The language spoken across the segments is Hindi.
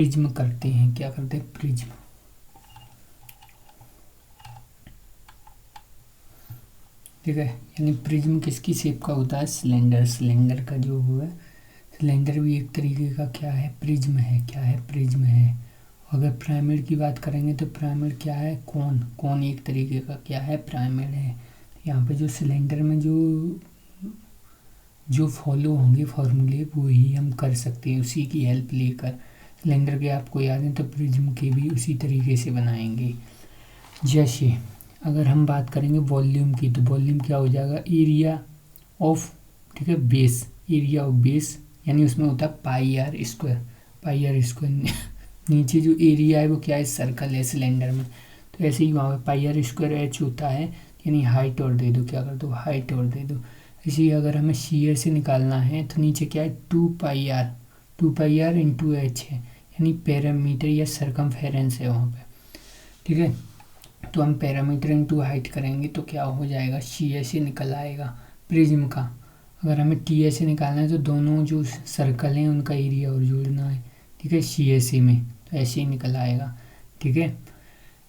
प्रिज्म करते हैं, क्या करते हैं, प्रिज्म। ठीक है, यानी प्रिज्म किसकी शेप का होता है, सिलेंडर। सिलेंडर का जो हुआ है, सिलेंडर भी एक तरीके का क्या है, प्रिज्म है। क्या है, प्रिज्म है। अगर पिरामिड की बात करेंगे तो पिरामिड क्या है, कोन। कोन एक तरीके का क्या है, पिरामिड है। यहाँ पे जो सिलेंडर में जो फॉलो होंगे फॉर्मूले वो ही हम कर सकते हैं, उसी की हेल्प लेकर। सिलेंडर के आपको याद है तो प्रिज्म के भी उसी तरीके से बनाएंगे। जैसे अगर हम बात करेंगे वॉल्यूम की, तो वॉल्यूम क्या हो जाएगा, एरिया ऑफ, ठीक है, बेस। एरिया ऑफ बेस यानी उसमें होता है pi r square. Pi r square नीचे जो एरिया है वो क्या है, सर्कल है सिलेंडर में, तो ऐसे ही वहाँ पे पाई आर स्क्वायर एच होता है, यानी हाइट और दे दो, क्या कर दो, हाइट और दे दो। इसी अगर हमें शीयर से निकालना है तो नीचे क्या है, 2 pi r, 2 pi r into h है, यानी पैरामीटर या सरकमफेरेंस है वहाँ पे। ठीक है, तो हम पैरामीटर इंटू हाइट करेंगे तो क्या हो जाएगा, सी ए से निकल आएगा प्रिज्म का। अगर हमें टी ए से निकालना है तो दोनों जो सर्कल हैं उनका एरिया और जोड़ना है, ठीक है, सी ए सी में, तो ऐसे ही निकल आएगा। ठीक है,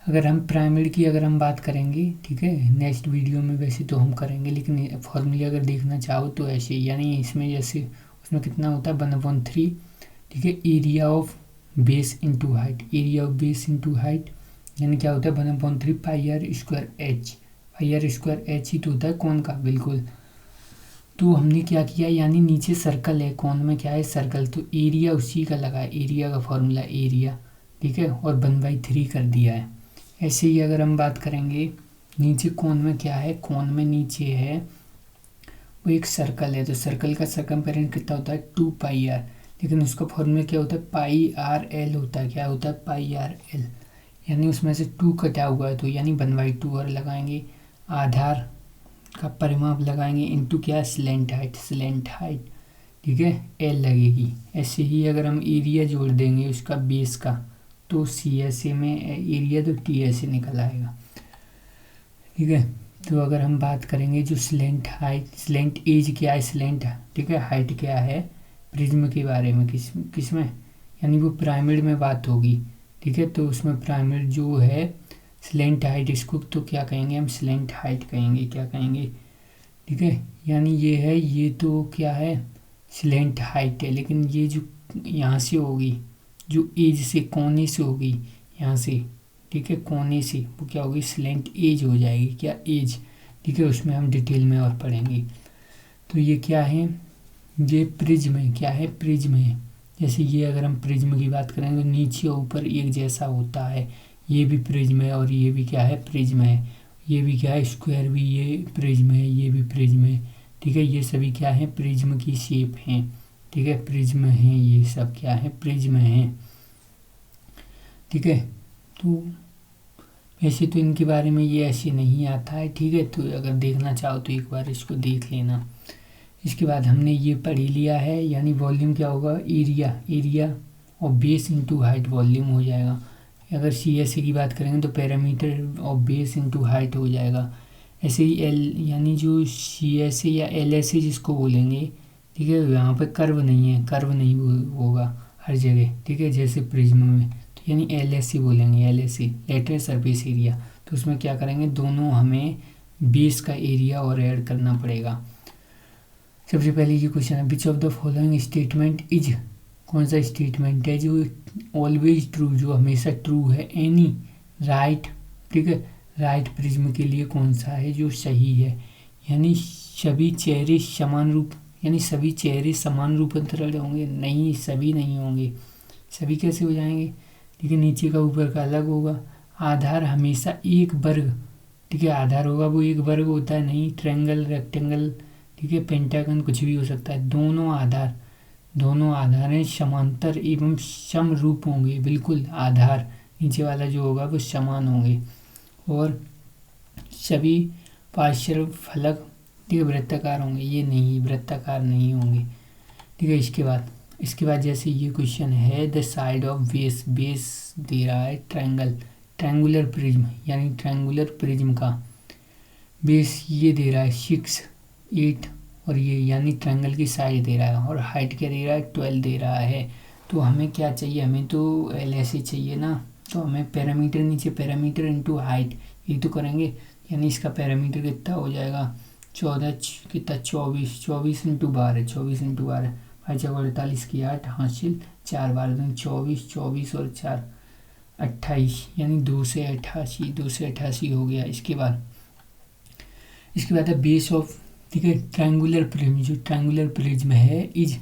अगर हम पिरामिड की अगर हम बात करेंगे, ठीक है, नेक्स्ट वीडियो में वैसे तो हम करेंगे, लेकिन फॉर्मूले अगर देखना चाहो तो ऐसे ही, यानी इसमें जैसे उसमें कितना होता है 1/3, ठीक है, area of base into height. Area of base into height यानी क्या होता है 1/3 pi r square h. Pi r square h ही तो होता है कौन का, बिल्कुल। तो हमने क्या किया, यानी नीचे सर्कल है, कौन में क्या है, सर्कल, तो एरिया उसी का लगा है, एरिया का फॉर्मूला एरिया, ठीक है, और 1/3 कर दिया है। ऐसे ही अगर हम बात करेंगे नीचे कौन में क्या है, कौन में नीचे है वो एक सर्कल है, तो सर्कल का सरकमफेरेंस कितना होता है 2 पाई आर, लेकिन उसका फॉर्मूला क्या होता है पाई आर एल होता है। क्या होता है, पाई आर एल, यानी उसमें से 2 कटा हुआ है तो यानी 1/2 और लगाएंगे, आधार का परिमाप लगाएंगे इंटू क्या, स्लेंट हाइट। स्लेंट हाइट, ठीक है, एल लगेगी। ऐसे ही अगर हम एरिया जोड़ देंगे उसका बेस का तो सी एस ए में एरिया तो टी एस ए निकल आएगा। ठीक है, तो अगर हम बात करेंगे जो स्लेंट हाइट, स्लेंट एज क्या है, स्लेंट, ठीक है, हाइट क्या है प्रिज्म के बारे में, किस में, यानी वो पिरामिड में बात होगी। ठीक है, तो उसमें पिरामिड जो है स्लेंट हाइट, इसको तो क्या कहेंगे हम, स्लेंट हाइट कहेंगे, क्या कहेंगे, ठीक है, यानी ये है, ये तो क्या है स्लेंट हाइट है, लेकिन ये जो यहाँ से होगी, जो एज से कोने से होगी यहाँ से, ठीक है, कोने से वो क्या होगी, स्लेंट एज हो जाएगी, क्या, एज। ठीक है, उसमें हम डिटेल में और पढ़ेंगे। तो ये क्या है, ये प्रिज्म है, क्या है, प्रिज्म है। जैसे ये अगर हम प्रिज्म की बात करें तो नीचे ऊपर एक जैसा होता है, ये भी प्रिज्म है और ये भी क्या है, प्रिज्म है। ये भी क्या है, स्क्वायर भी ये प्रिज्म है, ये भी प्रिज्म है। ठीक है, ये सभी क्या है, प्रिज्म की शेप हैं। ठीक है, प्रिज्म है, ये सब क्या है, प्रिज्म है। ठीक है, तो वैसे तो इनके बारे में ये ऐसे नहीं आता है। ठीक है, तो अगर देखना चाहो तो एक बार इसको देख लेना। इसके बाद हमने ये पढ़ ही लिया है, यानी वॉल्यूम क्या होगा, एरिया, एरिया और बेस इंटू हाइट वॉल्यूम हो जाएगा। अगर सी एस ए की बात करेंगे तो पैरामीटर और बेस इंटू हाइट हो जाएगा। ऐसे ही एल, यानी जो सी एस ए या एल एस ए जिसको बोलेंगे, ठीक है, यहाँ पे कर्व नहीं है, कर्व नहीं होगा हर जगह। ठीक है, जैसे प्रिज्म में, तो यानी एल एस ए बोलेंगे, L S A lateral surface area. तो उसमें क्या करेंगे, दोनों हमें बेस का एरिया और ऐड करना पड़ेगा। सबसे पहले ये क्वेश्चन है, which of the following statement is, कौन सा स्टेटमेंट है जो ऑलवेज ट्रू, जो हमेशा ट्रू है, एनी राइट, ठीक है, राइट प्रिज्म के लिए कौन सा है जो सही है। यानी सभी चेहरे समान रूप, यानी सभी चेहरे समान रूपांतरण होंगे, नहीं, सभी नहीं होंगे। सभी कैसे हो जाएंगे, ठीक है, नीचे का ऊपर का अलग होगा। आधार हमेशा एक वर्ग, ठीक है, आधार होगा वो एक वर्ग होता है, नहीं ट्रायंगल, रेक्टेंगल, ठीक है, पेंटागन, कुछ भी हो सकता है। दोनों आधारें समांतर एवं समरूप होंगे, बिल्कुल आधार नीचे वाला जो होगा वो समान होंगे। और सभी पार्श्व फलक, ठीक है, वृत्ताकार होंगे, ये नहीं, वृत्ताकार नहीं होंगे। ठीक है, इसके बाद जैसे ये क्वेश्चन है, the side of base, base दे रहा है ट्रायंगुलर प्रिज्म, यानी ट्रायंगुलर प्रिज्म का बेस ये दे रहा है 6, 8 और ये, यानी ट्रायंगल की साइड दे रहा है, और हाइट क्या दे रहा है 12 दे रहा है। तो हमें क्या चाहिए, हमें तो एल एस ही चाहिए ना। तो हमें पैरामीटर नीचे पैरामीटर इंटू हाइट ये तो करेंगे, यानी इसका पैरामीटर कितना हो जाएगा 14 कितना 24 इंटू 12 24 इंटू 12 5×48 की 8 हासिल 4 12 24 24 और 4 28 यानी 288 हो गया। इसके बाद है बेस ऑफ, ठीक है, ट्रायंगुलर प्रिज्म, जो ट्रायंगुलर प्रिज्म है इज,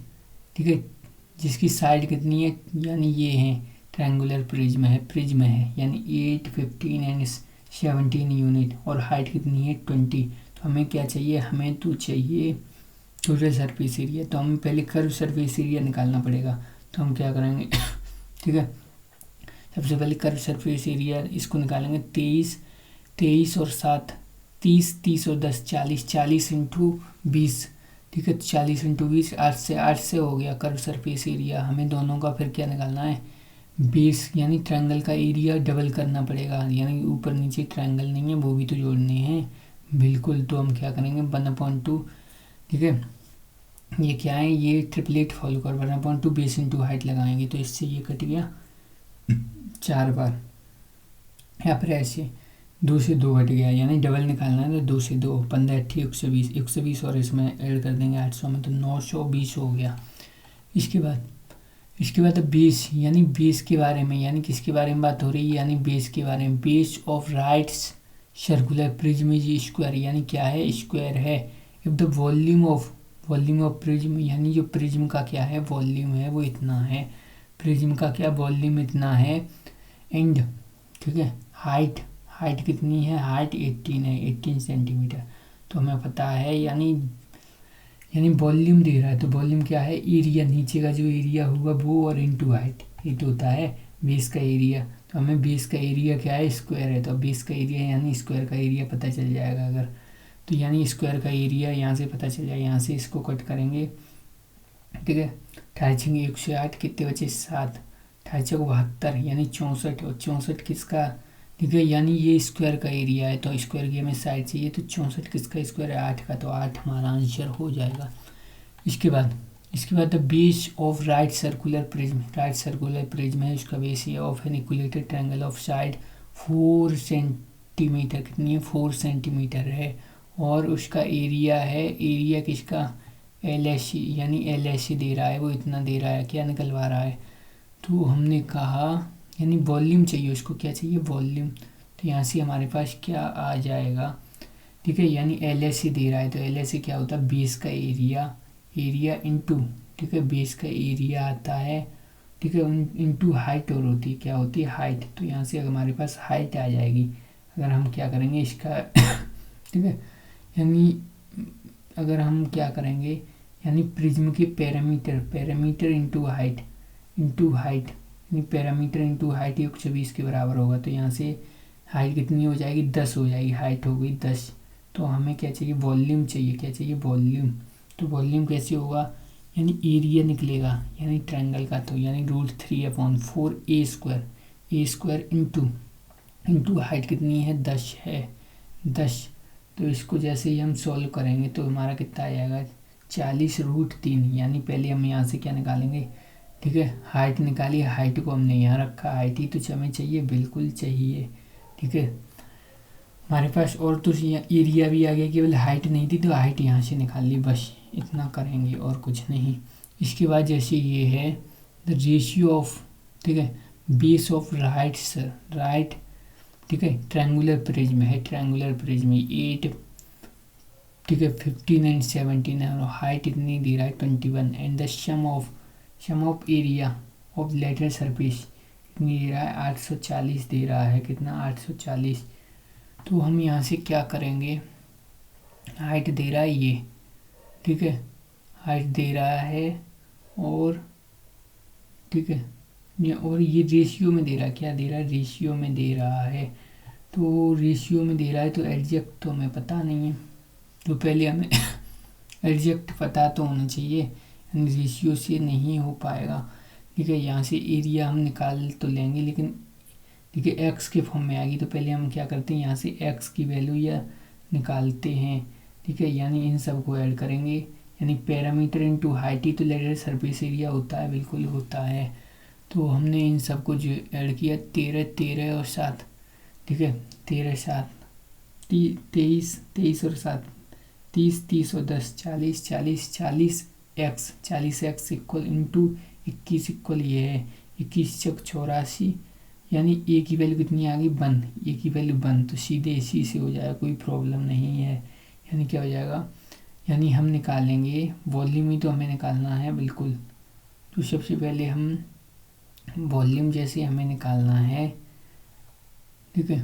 ठीक है, जिसकी साइड कितनी है, यानी ये है ट्रायंगुलर प्रिज्म है यानी 8 15 एंड 17 यूनिट और हाइट कितनी है 20। तो हमें क्या चाहिए, हमें तो चाहिए टोटल सरफेस एरिया। तो हमें पहले कर्व सरफेस एरिया निकालना पड़ेगा। तो हम क्या करेंगे ठीक है, सबसे पहले कर्व सरफेस एरिया इसको निकालेंगे 23 और 7 30 और 10 40 इंटू 20, ठीक है, 40 इंटू 20 8 से हो गया कर्व सरफेस एरिया। हमें दोनों का फिर क्या निकालना है, बेस यानी ट्रायंगल का एरिया डबल करना पड़ेगा, यानी ऊपर नीचे ट्रायंगल नहीं है वो भी तो जोड़ने हैं बिल्कुल। तो हम क्या करेंगे 1/2, ठीक है, ये क्या है, ये ट्रिपलेट फॉलो कर 1/2 बेस इंटू हाइट लगाएंगे तो इससे ये कट गया 4 बार, या फिर ऐसे 2 से 2 कट गया, यानी डबल निकालना है तो 2 से 2 15 8 120 और इसमें ऐड कर देंगे 800 में तो 920 हो गया। इसके बाद बेस, यानी बेस के बारे में, यानी किसके बारे में बात हो रही है, यानी बेस के बारे में। Base of right circular prism is square, यानी क्या है स्क्वायर है। If the volume of prism, यानी जो प्रिज्म का क्या है वॉल्यूम है वो इतना है, प्रिज्म का क्या वॉल्यूम इतना है। एंड ठीक है, हाइट कितनी है, हाइट 18 है 18 सेंटीमीटर। तो हमें पता है यानी वॉल्यूम दे रहा है तो वॉल्यूम क्या है एरिया, नीचे का जो एरिया होगा वो और इंटू हाइट ये तो होता है बेस का एरिया। तो हमें बेस का एरिया क्या है स्क्वायर है, तो बेस का एरिया यानी स्क्वायर का एरिया पता चल जाएगा अगर, तो यानी स्क्वायर का एरिया यहाँ से पता चल जाएगा। यहाँ से इसको कट करेंगे, ठीक है, 2 108 कितने बचे 7 2 72 यानी 64 और 64 किसका, ठीक है, यानी ये स्क्वायर का एरिया है तो स्क्वायर की हमें साइड चाहिए तो 64 किसका स्क्वायर है 8 का, तो 8 हमारा आंसर हो जाएगा। इसके बाद the base of right circular prism है, उसका बेस ये of an equilateral triangle of side 4 centimetre, कितनी है 4 सेंटीमीटर है और उसका एरिया है, एरिया किसका एल एस यानी एल एस दे रहा है, वो इतना दे रहा है, क्या निकलवा रहा है, तो हमने कहा यानी वॉल्यूम चाहिए उसको, क्या चाहिए वॉल्यूम। तो यहाँ से हमारे पास क्या आ जाएगा, ठीक है, यानी एल एस दे रहा है तो एल एस क्या होता है बेस का एरिया इंटू, ठीक है, बेस का एरिया आता है, ठीक है, इंटू हाइट और होती है क्या होती है हाइट। तो यहाँ से हमारे पास हाइट आ जाएगी अगर हम क्या करेंगे इसका ठीक है, यानी अगर हम क्या करेंगे यानी प्रिज्म के पैरामीटर इंटू हाइट यानी पैरामीटर इंटू हाइट 120 के बराबर होगा। तो यहाँ से हाइट कितनी हो जाएगी 10 हो जाएगी, हाइट हो गई 10। तो हमें क्या चाहिए वॉल्यूम चाहिए, क्या चाहिए वॉल्यूम। तो वॉल्यूम कैसे होगा, यानी एरिया निकलेगा यानी ट्रायंगल का, तो यानी √3/4 ए स्क्वायर इंटू हाइट कितनी है 10 है 10। तो इसको जैसे ही हम सॉल्व करेंगे तो हमारा कितना आ जाएगा 40√3, यानी पहले हम यहाँ से क्या निकालेंगे, ठीक है, हाइट निकाली, हाइट को हमने यहाँ रखा, हाइट ही तो हमें चाहिए बिल्कुल चाहिए, ठीक है, हमारे पास और तो एरिया भी आ गया, केवल हाइट नहीं थी तो हाइट यहाँ से निकाल ली, बस इतना करेंगे और कुछ नहीं। इसके बाद जैसे ये है द रेशियो ऑफ, ठीक है, बेस ऑफ राइट ठीक है, ट्रायंगुलर प्रिज्म है 8, ठीक है, 15 एंड 17 है और हाइट इतनी दे रहा है 21 and the sum of area of lateral surface कितनी दे रहा है 840 दे रहा है, कितना 840। तो हम यहाँ से क्या करेंगे, हाइट दे रहा है ये, ठीक है, हाइट दे रहा है और ठीक है, और ये रेशियो में दे रहा है, क्या दे रहा है रेशियो में दे रहा है। तो रेशियो में दे रहा है तो एग्जैक्ट तो हमें पता नहीं है, तो पहले हमें एग्जैक्ट पता तो होना चाहिए, रेशियो से नहीं हो पाएगा, ठीक है। यहाँ से एरिया हम निकाल तो लेंगे लेकिन ठीक है एक्स के फॉर्म में आएगी, तो पहले हम क्या करते हैं यहाँ से एक्स की वैल्यू या निकालते हैं, ठीक है, यानी इन सब को ऐड करेंगे, यानी पैरामीटर इंटू हाइट ही तो लेटर सरफेस एरिया होता है, बिल्कुल होता है। तो हमने इन सबको जो ऐड किया 13 13 और 7, ठीक है, 13 7 23 23 और 7 30 30 और 10 40 40 40 एक्स इक्वल इंटू 21 इक्वल ये है 21 चक 84, यानी ए की वैल्यू कितनी आ गई 1, ए की वैल्यू 1, तो सीधे इसी से हो जाएगा, कोई प्रॉब्लम नहीं है। यानी क्या हो जाएगा, यानी हम निकालेंगे वॉल्यूम ही तो हमें निकालना है बिल्कुल। तो सबसे पहले हम वॉल्यूम जैसे हमें निकालना है, ठीक है,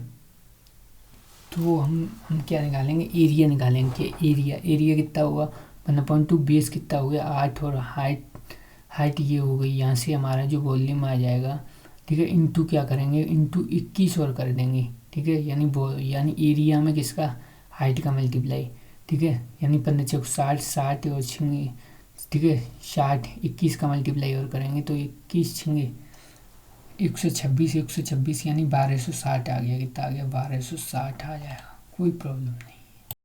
तो हम क्या निकालेंगे, एरिया निकालेंगे। एरिया कितना होगा 1/2, बेस कितना हो गया 8, और हाइट ये हो गई, यहाँ से हमारा जो वॉल्यूम आ जाएगा, ठीक है, इंटू क्या करेंगे, इंटू 21 और कर देंगे, ठीक है, यानी एरिया में किसका, हाइट का मल्टीप्लाई, ठीक है, यानी 15 चौक 60 60 और छिंगे, ठीक है, 60 21 का मल्टीप्लाई और करेंगे तो 21 छिंगे 126 यानी 1260 आ गया, कितना आ गया 1260 आ जाएगा, कोई प्रॉब्लम नहीं।